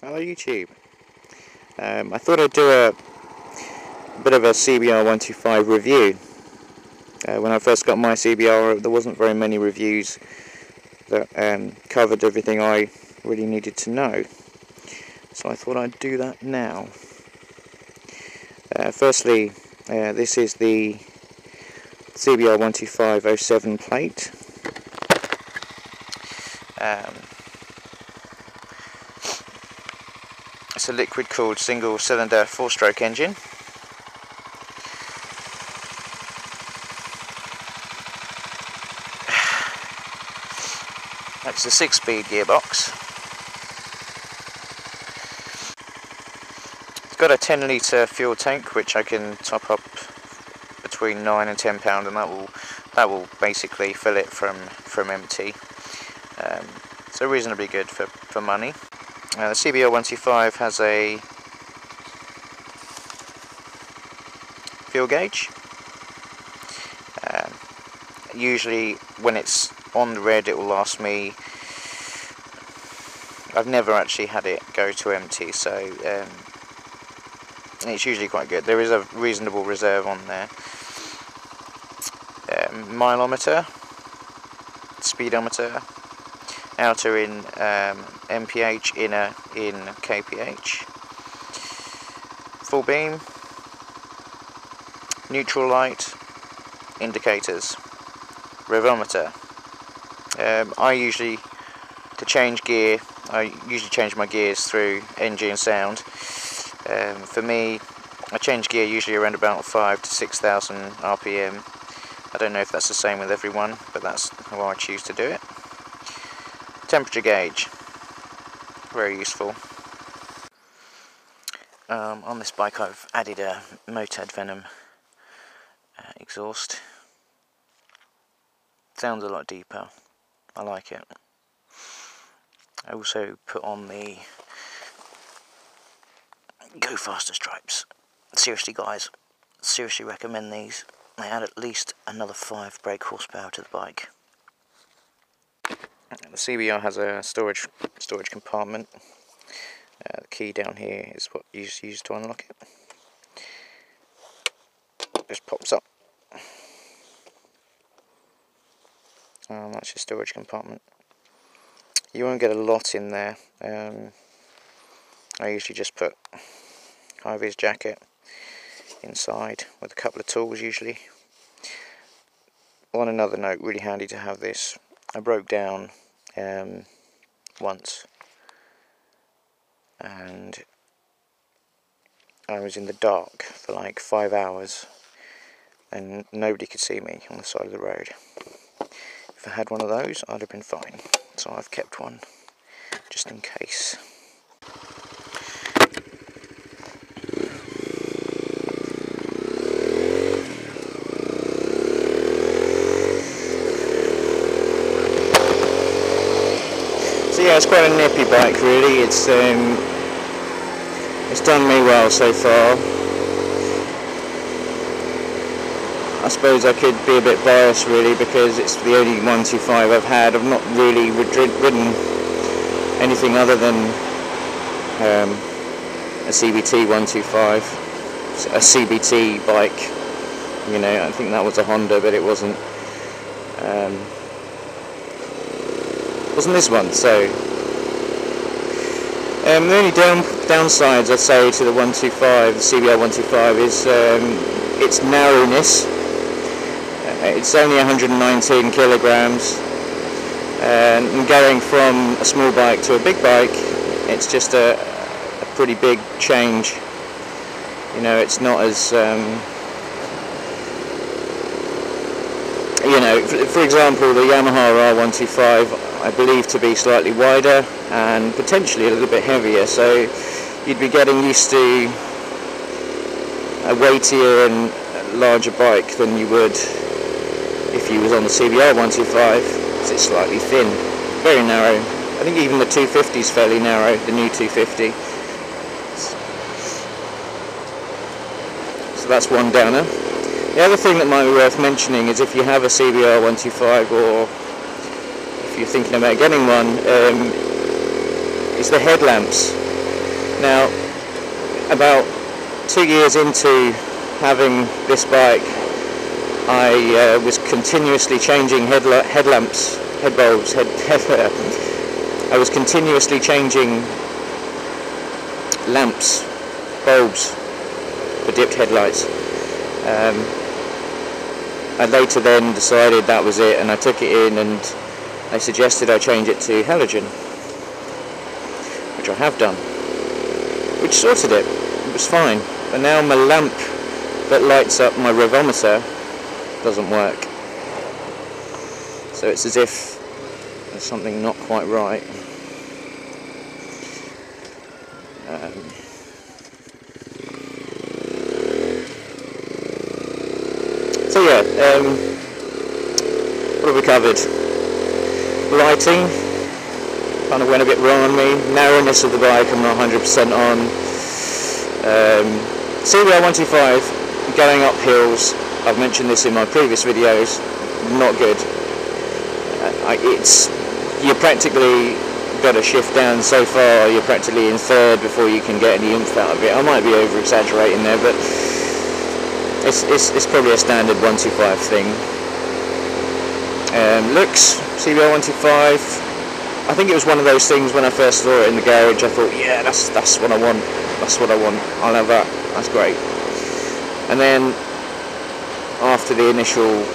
Hello YouTube. I thought I'd do a bit of a CBR 125 review. When I first got my CBR, there wasn't very many reviews that covered everything I really needed to know. So I thought I'd do that now. Firstly, this is the CBR 125-07 plate. It's a liquid-cooled single-cylinder 4-stroke engine. That's a 6-speed gearbox. It's got a 10-litre fuel tank, which I can top up between £9 and £10, and that will basically fill it from empty. So reasonably good for money. The CBR 125 has a fuel gauge. Usually when it's on the red it will last me, I've never actually had it go to empty, so it's usually quite good. There is a reasonable reserve on there. Mileometer, speedometer, outer in mph, inner in kph, full beam, neutral light, indicators, revometer. To change gear, I usually change my gears through NG and sound. For me, I change gear usually around about 5,000 to 6,000 RPM. I don't know if that's the same with everyone, but that's how I choose to do it. Temperature gauge, very useful. On this bike I've added a Motad Venom exhaust. Sounds a lot deeper, I like it. I also put on the Go Faster stripes. Seriously guys, seriously recommend these. They add at least another 5 brake horsepower to the bike. The CBR has a storage compartment. The key down here is what you use to unlock it. Just pops up. That's your storage compartment. You won't get a lot in there. I usually just put high-vis jacket inside with a couple of tools usually. On another note, really handy to have this. I broke down once and I was in the dark for like 5 hours and nobody could see me on the side of the road. If I had one of those, I'd have been fine. So I've kept one just in case. So yeah, it's quite a nippy bike really. It's done me well so far. I suppose I could be a bit biased really because it's the only 125 I've had. I've not really ridden anything other than a CBT 125, a CBT bike. You know, I think that was a Honda, but it wasn't this one. So the only downsides I'd say to the 125, the CBR 125, is its narrowness. It's only 119 kilograms, and going from a small bike to a big bike, it's just a pretty big change. You know, it's not as you know, for example, the Yamaha R125 I believe to be slightly wider and potentially a little bit heavier, so you'd be getting used to a weightier and larger bike than you would if you was on the CBR 125, because it's slightly thin, very narrow. I think even the 250 is fairly narrow, the new 250. So that's one downer. The other thing that might be worth mentioning is if you have a CBR 125 or if you're thinking about getting one, is the headlamps. Now, about 2 years into having this bike, I was continuously changing headlamps, head bulbs, I was continuously changing lamps, bulbs for dipped headlights. I later then decided that was it, and I took it in and they suggested I change it to halogen, which I have done, which sorted it. It was fine. But now my lamp that lights up my revometer doesn't work. So it's as if there's something not quite right. So yeah, what have we covered? Lighting kind of went a bit wrong on me. Narrowness of the bike I'm not 100% on. CBR 125 going up hills, I've mentioned this in my previous videos, not good. You practically got to shift down so far, you're practically in third before you can get any oomph out of it. I might be over exaggerating there, but it's probably a standard 125 thing. Looks, CBR 125, I think it was one of those things when I first saw it in the garage, I thought, yeah, that's what I want, that's what I want, I'll have that, that's great. And then, after the initial,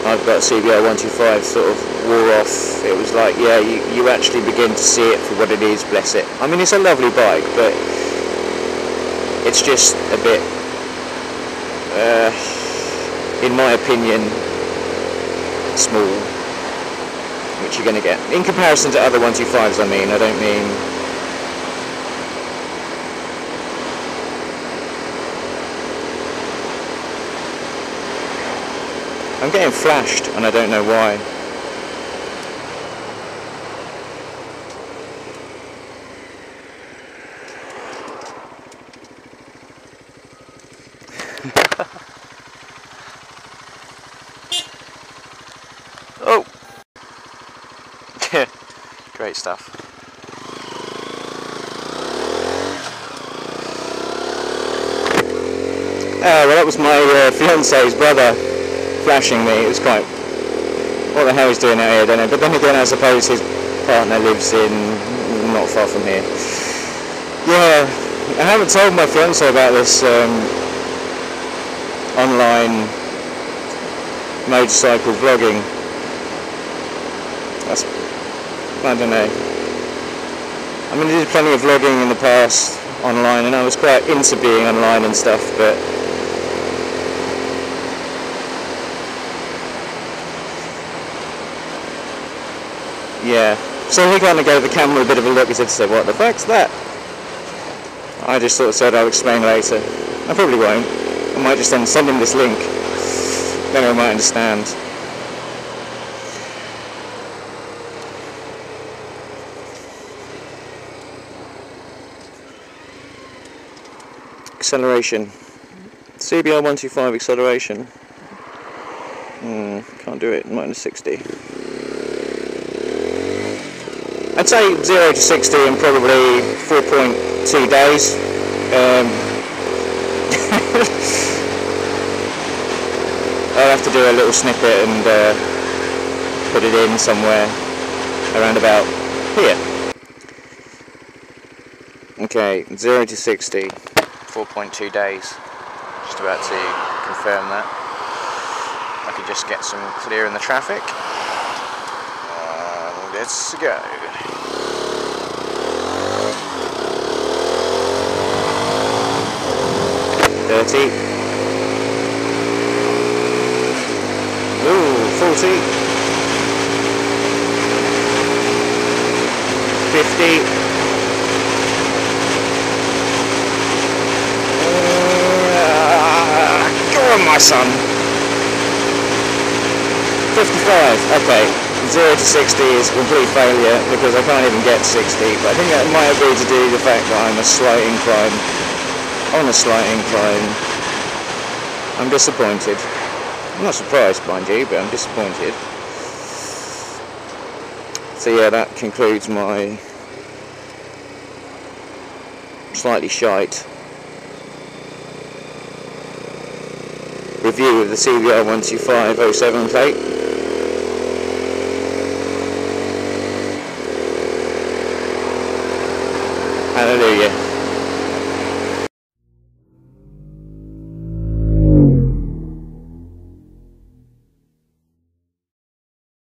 I've got CBR 125 sort of wore off, it was like, yeah, you actually begin to see it for what it is, bless it. I mean, it's a lovely bike, but it's just a bit, in my opinion, small, which you're going to get. In comparison to other 125s, I mean, I don't mean... I'm getting flashed, and I don't know why. Oh! Great stuff. Well, that was my fiance's brother flashing me. It was quite... what the hell he's doing out here, I don't know. But then again, I suppose his partner lives in... not far from here. Yeah, I haven't told my fiance about this online motorcycle vlogging. That's... I don't know. I mean, I did plenty of vlogging in the past online, and I was quite into being online and stuff, but... yeah, so he kind of gave the camera a bit of a look. He said, what the fuck's that? I just sort of said I'll explain later. I probably won't. I might just send him this link. Then I might understand. Acceleration. CBR 125 acceleration. Can't do it, -60. I'd say 0 to 60 in probably 4.2 days. I'll have to do a little snippet and put it in somewhere around about here. Okay, 0 to 60, 4.2 days. Just about to confirm that. I could just get some clear in the traffic. Let's go. $30. Ooh, $40. $50. Go on, my son. $55. Okay. 0 to 60 is a complete failure because I can't even get 60, but I think that might be to do with the fact that I'm a slight incline. On a slight incline. I'm disappointed. I'm not surprised, mind you, but I'm disappointed. So yeah, that concludes my slightly shite. Review of the CBR 125 07 plate.